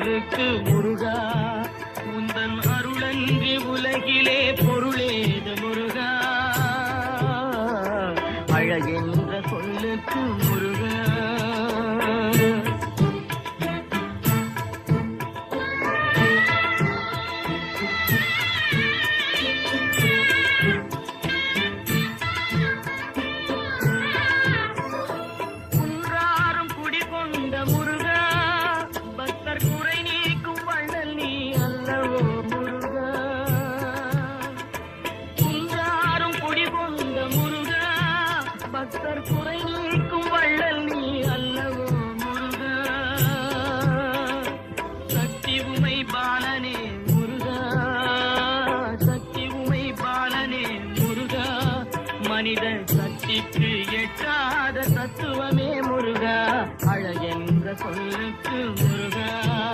சொல்லுக்கு முருகா, உந்தன் அருளன்றி உலகிலே பொருளேது முருகா, அழகென்ற சொல்லுக்கு முருகா. குன்றாரும் குடிகொண்ட முருகா, பக்தர் குறை நீக்கும் வள்ளல் நீ அல்லவோ முருகா. குன்றாரும் குடிகொண்ட முருகா, பக்தர் குறை நீக்கும் வள்ளல் நீ அல்லவோ முருகா. சக்தி உமை பாலனே முருகா, சக்தி உமை பாலனே முருகா, மனித சக்திக்கு எட்டாத தத்துவமே முருகா, அழகென்ற சொல்லுக்கு முருகா.